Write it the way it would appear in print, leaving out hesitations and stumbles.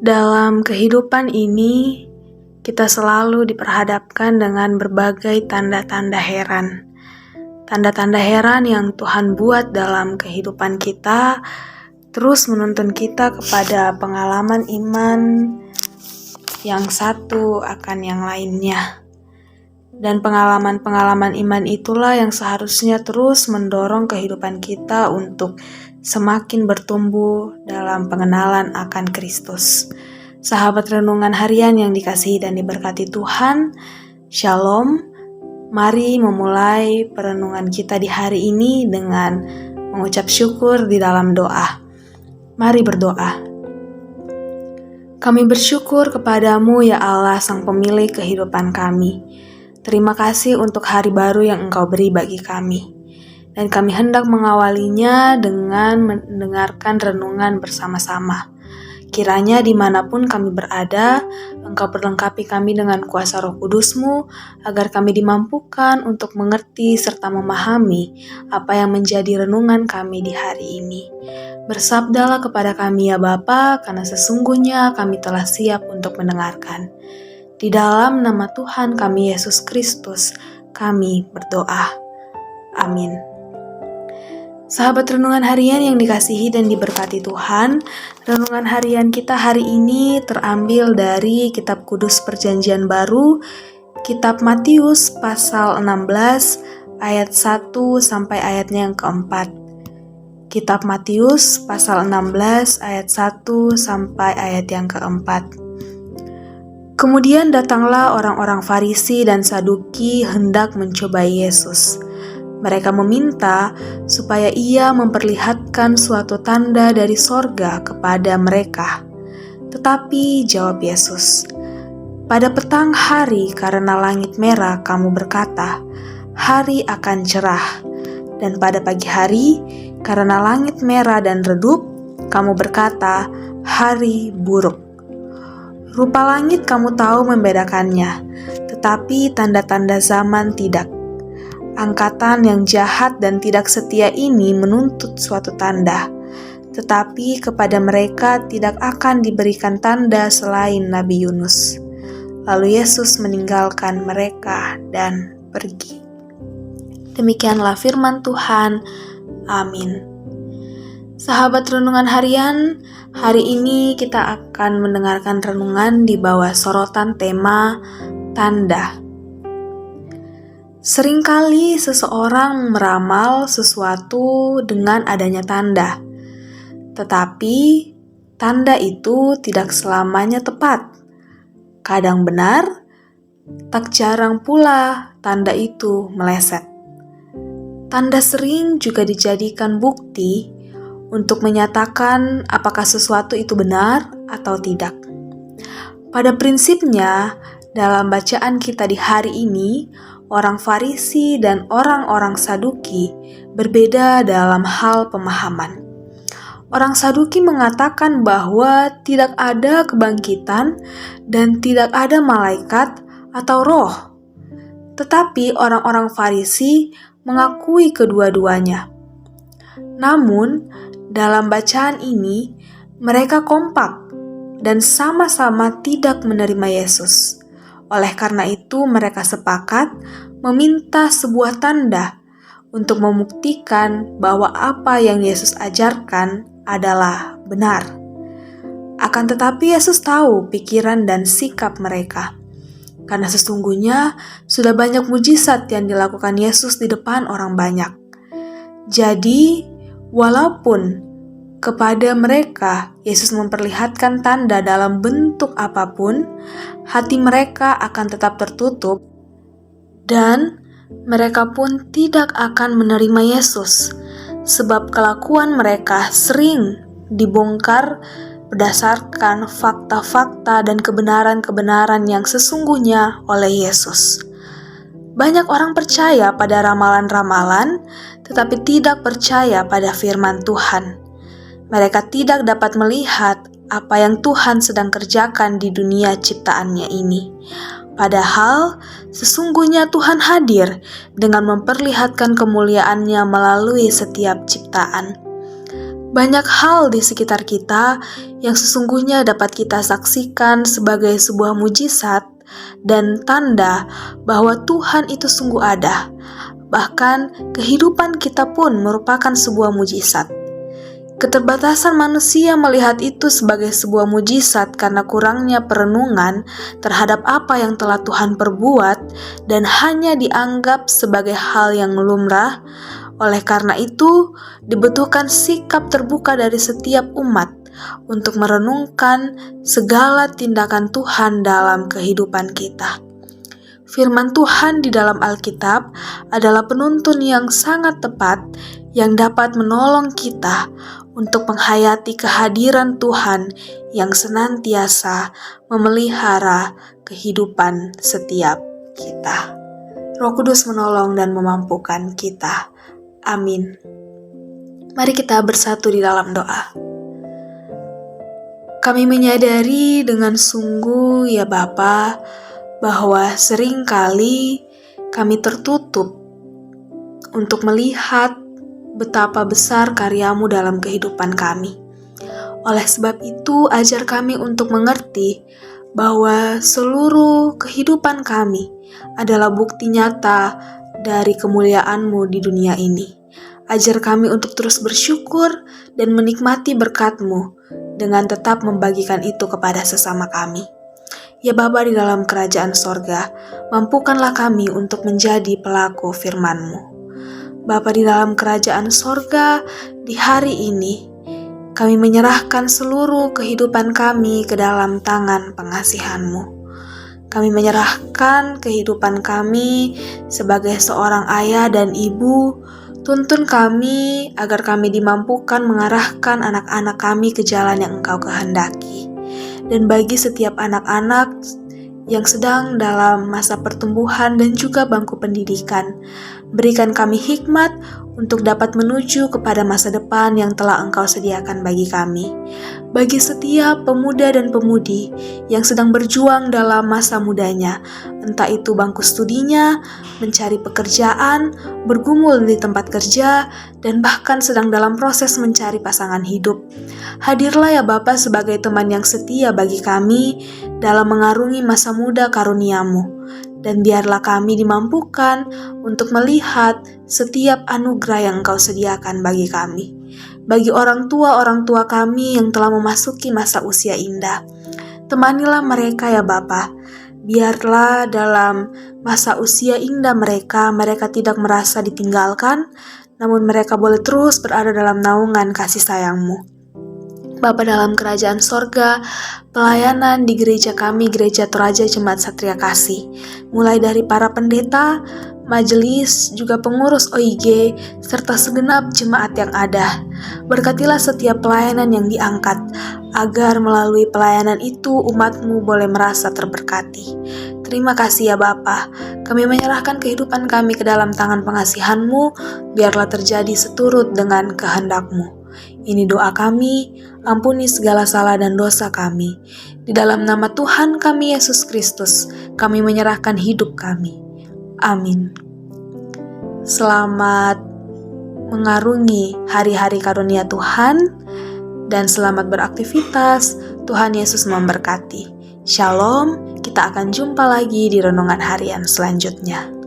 Dalam kehidupan ini, kita selalu diperhadapkan dengan berbagai tanda-tanda heran. Tanda-tanda heran yang Tuhan buat dalam kehidupan kita, terus menuntun kita kepada pengalaman iman yang satu akan yang lainnya. Dan pengalaman-pengalaman iman itulah yang seharusnya terus mendorong kehidupan kita untuk semakin bertumbuh dalam pengenalan akan Kristus. Sahabat renungan harian yang dikasihi dan diberkati Tuhan, Shalom. Mari memulai perenungan kita di hari ini dengan mengucap syukur di dalam doa. Mari berdoa. Kami bersyukur kepadamu ya Allah, Sang Pemilik kehidupan kami. Terima kasih untuk hari baru yang Engkau beri bagi kami. Dan kami hendak mengawalinya dengan mendengarkan renungan bersama-sama. Kiranya dimanapun kami berada, Engkau perlengkapi kami dengan kuasa Roh Kudus-Mu, agar kami dimampukan untuk mengerti serta memahami apa yang menjadi renungan kami di hari ini. Bersabdalah kepada kami ya Bapa, karena sesungguhnya kami telah siap untuk mendengarkan. Di dalam nama Tuhan kami Yesus Kristus, kami berdoa. Amin. Sahabat renungan harian yang dikasihi dan diberkati Tuhan, renungan harian kita hari ini terambil dari Kitab Kudus Perjanjian Baru, Kitab Matius pasal 16 ayat 1 sampai ayatnya yang keempat. Kitab Matius pasal 16 ayat 1 sampai ayat yang keempat. Kemudian datanglah orang-orang Farisi dan Saduki hendak mencobai Yesus. Mereka meminta supaya ia memperlihatkan suatu tanda dari sorga kepada mereka. Tetapi jawab Yesus, "Pada petang hari karena langit merah kamu berkata, hari akan cerah. Dan pada pagi hari karena langit merah dan redup, kamu berkata, hari buruk. Rupa langit kamu tahu membedakannya, tetapi tanda-tanda zaman tidak. Angkatan yang jahat dan tidak setia ini menuntut suatu tanda, tetapi kepada mereka tidak akan diberikan tanda selain Nabi Yunus." Lalu Yesus meninggalkan mereka dan pergi. Demikianlah firman Tuhan. Amin. Sahabat renungan harian, hari ini kita akan mendengarkan renungan di bawah sorotan tema tanda. Seringkali seseorang meramal sesuatu dengan adanya tanda, tetapi tanda itu tidak selamanya tepat. Kadang benar, tak jarang pula tanda itu meleset. Tanda sering juga dijadikan bukti untuk menyatakan apakah sesuatu itu benar atau tidak. Pada prinsipnya, dalam bacaan kita di hari ini, orang Farisi dan orang-orang Saduki berbeda dalam hal pemahaman. Orang Saduki mengatakan bahwa tidak ada kebangkitan dan tidak ada malaikat atau roh. Tetapi orang-orang Farisi mengakui kedua-duanya. Namun, dalam bacaan ini, mereka kompak dan sama-sama tidak menerima Yesus. Oleh karena itu, mereka sepakat meminta sebuah tanda untuk membuktikan bahwa apa yang Yesus ajarkan adalah benar. Akan tetapi Yesus tahu pikiran dan sikap mereka, karena sesungguhnya sudah banyak mujizat yang dilakukan Yesus di depan orang banyak. Jadi, walaupun kepada mereka Yesus memperlihatkan tanda dalam bentuk apapun, hati mereka akan tetap tertutup dan mereka pun tidak akan menerima Yesus, sebab kelakuan mereka sering dibongkar berdasarkan fakta-fakta dan kebenaran-kebenaran yang sesungguhnya oleh Yesus. Banyak orang percaya pada ramalan-ramalan, tetapi tidak percaya pada firman Tuhan. Mereka tidak dapat melihat apa yang Tuhan sedang kerjakan di dunia ciptaannya ini. Padahal sesungguhnya Tuhan hadir dengan memperlihatkan kemuliaannya melalui setiap ciptaan. Banyak hal di sekitar kita yang sesungguhnya dapat kita saksikan sebagai sebuah mujizat dan tanda bahwa Tuhan itu sungguh ada. Bahkan kehidupan kita pun merupakan sebuah mujizat. Keterbatasan manusia melihat itu sebagai sebuah mujizat karena kurangnya perenungan terhadap apa yang telah Tuhan perbuat dan hanya dianggap sebagai hal yang lumrah. Oleh karena itu, dibutuhkan sikap terbuka dari setiap umat untuk merenungkan segala tindakan Tuhan dalam kehidupan kita. Firman Tuhan di dalam Alkitab adalah penuntun yang sangat tepat yang dapat menolong kita untuk menghayati kehadiran Tuhan yang senantiasa memelihara kehidupan setiap kita. Roh Kudus menolong dan memampukan kita. Amin. Mari kita bersatu di dalam doa. Kami menyadari dengan sungguh ya Bapa, bahwa seringkali kami tertutup untuk melihat betapa besar karya-Mu dalam kehidupan kami. Oleh sebab itu, ajar kami untuk mengerti bahwa seluruh kehidupan kami adalah bukti nyata dari kemuliaan-Mu di dunia ini. Ajar kami untuk terus bersyukur dan menikmati berkat-Mu dengan tetap membagikan itu kepada sesama kami. Ya Bapa di dalam kerajaan sorga, mampukanlah kami untuk menjadi pelaku firman-Mu. Bapa di dalam kerajaan sorga, di hari ini, kami menyerahkan seluruh kehidupan kami ke dalam tangan pengasihan-Mu. Kami menyerahkan kehidupan kami sebagai seorang ayah dan ibu. Tuntun kami agar kami dimampukan mengarahkan anak-anak kami ke jalan yang Engkau kehendaki. Dan bagi setiap anak-anak yang sedang dalam masa pertumbuhan dan juga bangku pendidikan, berikan kami hikmat untuk dapat menuju kepada masa depan yang telah Engkau sediakan bagi kami. Bagi setiap pemuda dan pemudi yang sedang berjuang dalam masa mudanya, entah itu bangku studinya, mencari pekerjaan, bergumul di tempat kerja, dan bahkan sedang dalam proses mencari pasangan hidup. Hadirlah ya Bapa sebagai teman yang setia bagi kami dalam mengarungi masa muda karunia-Mu. Dan biarlah kami dimampukan untuk melihat setiap anugerah yang Engkau sediakan bagi kami. Bagi orang tua kami yang telah memasuki masa usia indah, temanilah mereka ya Bapa. Biarlah dalam masa usia indah mereka tidak merasa ditinggalkan, namun mereka boleh terus berada dalam naungan kasih sayang-Mu. Bapa dalam kerajaan sorga, pelayanan di gereja kami, Gereja Toraja Jemaat Satria Kasih, mulai dari para pendeta, majelis, juga pengurus OIG, serta segenap jemaat yang ada. Berkatilah setiap pelayanan yang diangkat, agar melalui pelayanan itu umat-Mu boleh merasa terberkati. Terima kasih ya Bapa, kami menyerahkan kehidupan kami ke dalam tangan pengasihan-Mu, biarlah terjadi seturut dengan kehendak-Mu. Ini doa kami, ampuni segala salah dan dosa kami. Di dalam nama Tuhan kami Yesus Kristus, kami menyerahkan hidup kami. Amin. Selamat mengarungi hari-hari karunia Tuhan, dan selamat beraktivitas. Tuhan Yesus memberkati. Shalom, kita akan jumpa lagi di renungan harian selanjutnya.